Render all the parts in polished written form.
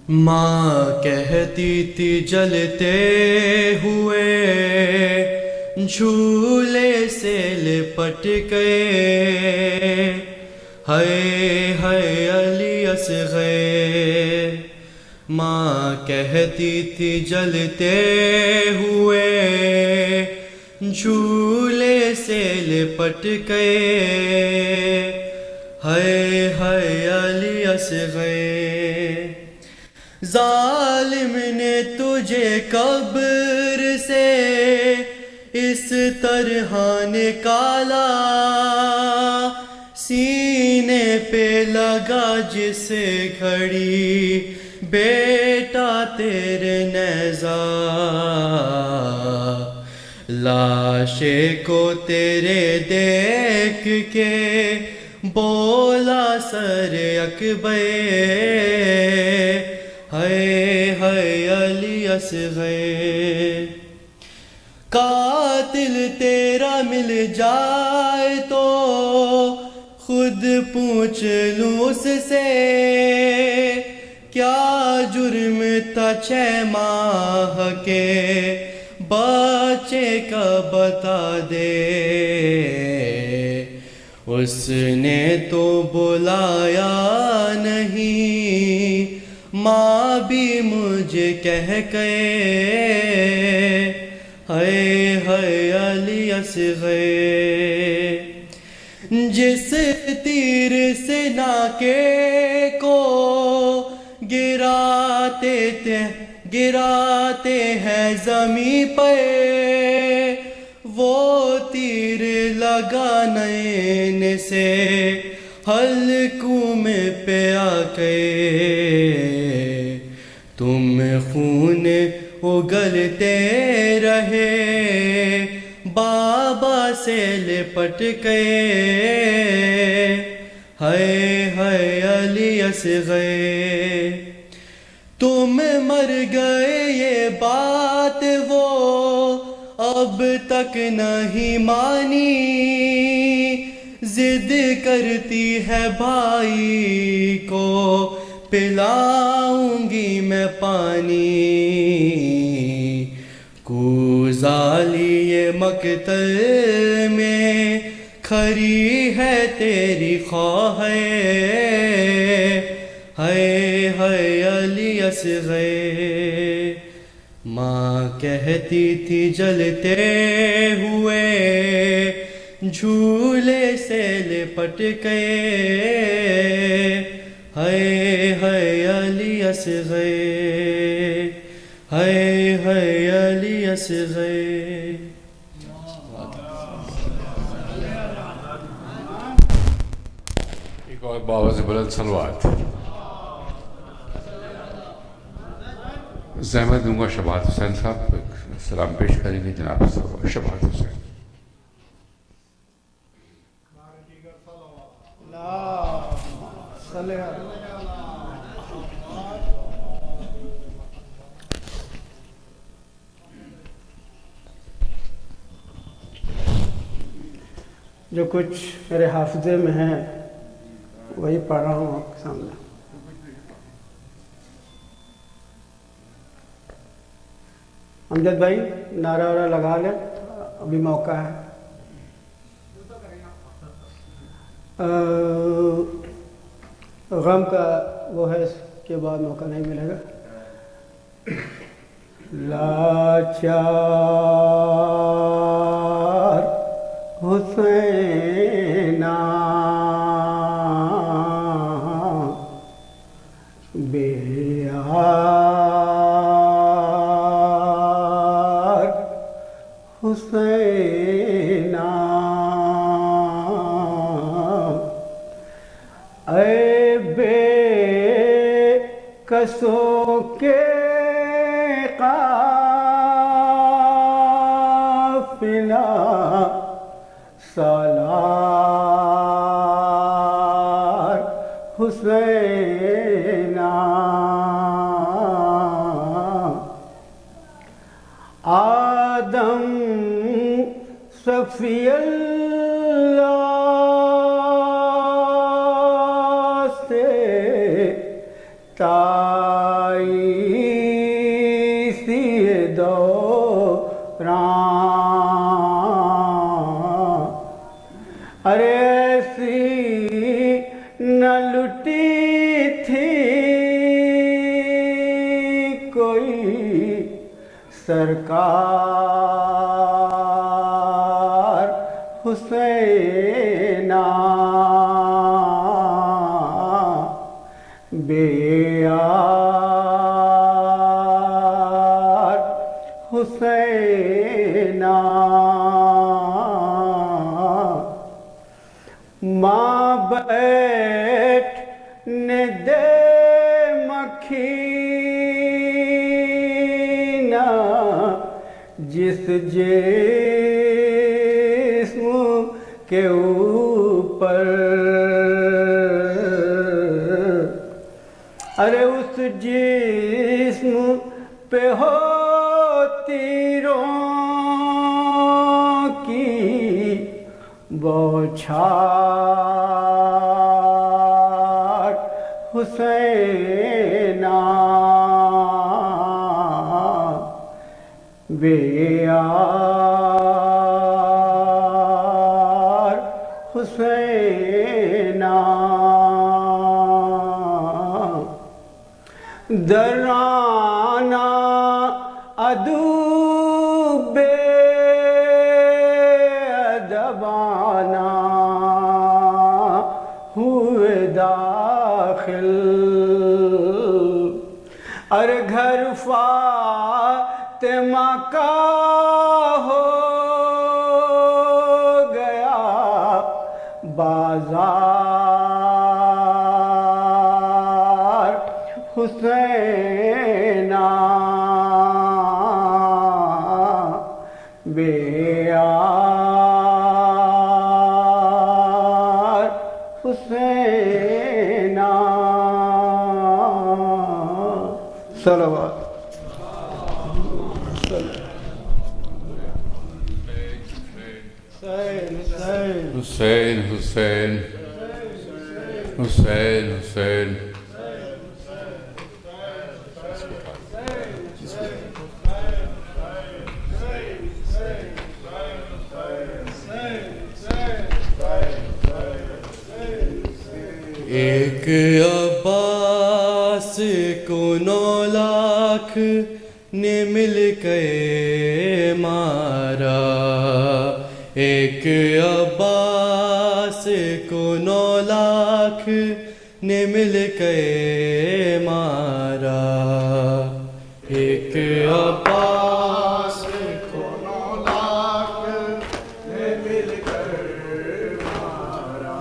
ماں کہتی تھی جلتے ہوئے جھولے سے لپٹ گئے، ہائے ہائے علی اصغر۔ ماں کہتی تھی جلتے ہوئے جھولے سے لپٹ گئے، ہائے ہائے علی اصغر۔ ظالم نے تجھے قبر سے اس طرح نکالا، سینے پہ لگا جس گھڑی بیٹا تیرے نیزہ، لاشے کو تیرے دیکھ کے بولا سر اکبر، ہائے ہائے علی اصغر۔ قاتل تیرا مل جائے تو خود پوچھ لوں اس سے، کیا جرم تھا 6 ماہ کے بچے کا بتا دے۔ اس نے تو بلایا نہیں، ماں بھی مجھے کہہ گئے، ہائے ہائے علی اصغر۔ جس تیر سے ناکے کو گراتے ہیں زمیں پہ، وہ تیر لگا نین سے حلقوں میں پہ آ گئے، تم خون اگلتے رہے بابا سے لپٹ گئے، ہائے ہائے علی اصغر۔ تم مر گئے یہ بات وہ اب تک نہیں مانی، ضد کرتی ہے بھائی کو پلاؤں گی میں پانی، کوزالی یہ مقتل میں کھری ہے تیری خواہ، ہائے ہائے علی اصغر۔ ماں کہتی تھی جلتے ہوئے جھولے سے لپٹ گئے، ہائے ہائے علی اصغر، ہائے ہائے علی اصغر۔ ایک اور باواز بلند صلوات۔ زحمت دوں گا شبات حسین صاحب کو سلام پیش کریں گے جناب شبات حسین۔ جو کچھ میرے حافظے میں ہے وہی پڑھ رہا ہوں آپ کے سامنے۔ امجد بھائی نعرہ وعرہ لگا لیں، ابھی موقع ہے۔ غم کا وہ ہے، اس کے بعد موقع نہیں ملے گا۔ لاچار حسینہ بے یار حسینہ، اے بے کسوں کے قافلہ سالار حسینہ، آدم صفی اللہ سے تا ارے ایسی نہ لٹی تھی کوئی سرکار حسینہ بے یار حسینہ ماں بیٹھنے دے مکھینہ جس جسم کے اوپر ارے اس جسم پہ ہوتی کی بوچھار حسینہ بے یار حسینہ درانہ ادو بے ادبانہ ہوئے داخل ارے گھر فاطمہ کا ہو گیا بازار حسینہ بے یار حسینہ صلوات حسین حسین حسین حسین ایک عباس کو 9 لاکھ نے مل کے مارا ایک عباس کو 9 لاکھ نے مل کے مارا ایک عباس کو 9 لاکھ نے مل کر مارا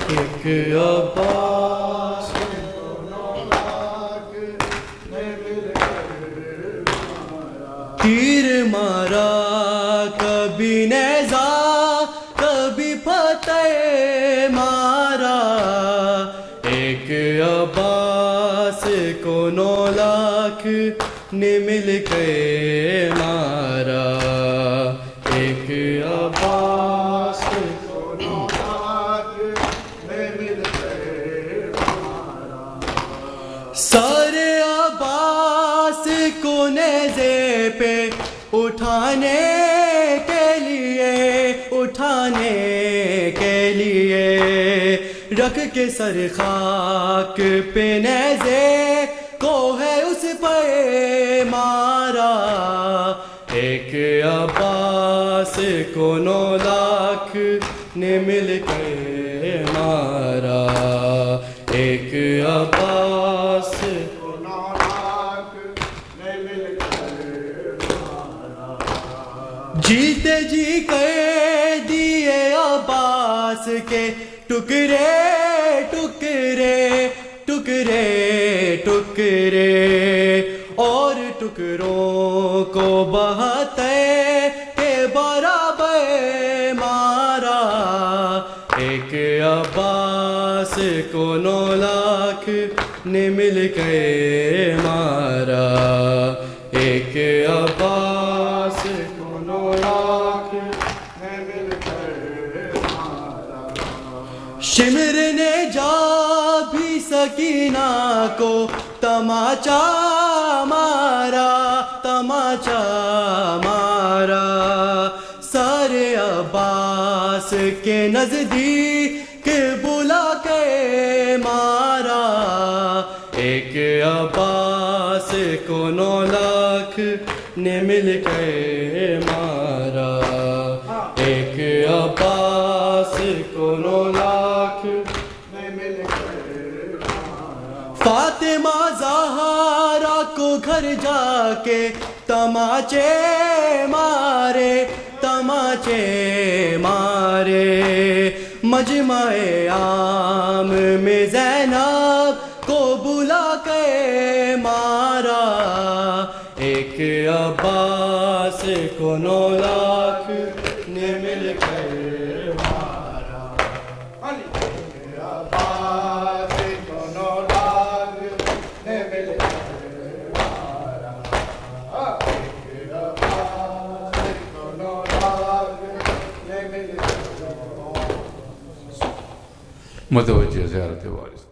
ایک عباس کو 9 لاکھ نے مل کر مارا تیر مارا کبھی نیزہ کبھی فتح مارا ایک عباس کو 9 لاکھ نے مل کے مارا ایک عباس کو 9 لاکھ نے مل کے مارا سارے عباس کو نیزے پہ اٹھانے کے لیے رکھ کے سر خاک پہ نیزے کو ہے اس پہ مارا ایک عباس کو 9 لاکھ نے مل کے مارا ایک عباس کو 9 لاکھ نے مل کے مارا جیتے جی کر دیے عباس کے ٹکڑے ٹکڑے ٹکڑے ٹکڑے اور ٹکڑوں کو بہتے کے برابر مارا ایک عباس کو 9 لاکھ نے مل کے مارا ایک عباس کو 9 لاکھ نے مل کے مارا شمر نے جا بھی سکینہ کو تماچا مارا تماچا مارا سارے عباس عباس کے نزدیک بلا کے مارا، ایک عباس کو 9 لاکھ نے مل کے مارا، ایک عباس کو 9 لاکھ نے مل کے مارا۔ فاطمہ زہرا کو گھر جا کے تماچے مارے، تماچے مارے، مجمع عام میں زینب کو بلا کے مارا، ایک عباس کو 9 لاکھ نے مل کر مارا، ایک عباس کو 9 لاکھ نے مل کر مارا، ایک عباس کو 9 لاکھ نے مل کر مارا۔ متوجہ زیارت وارث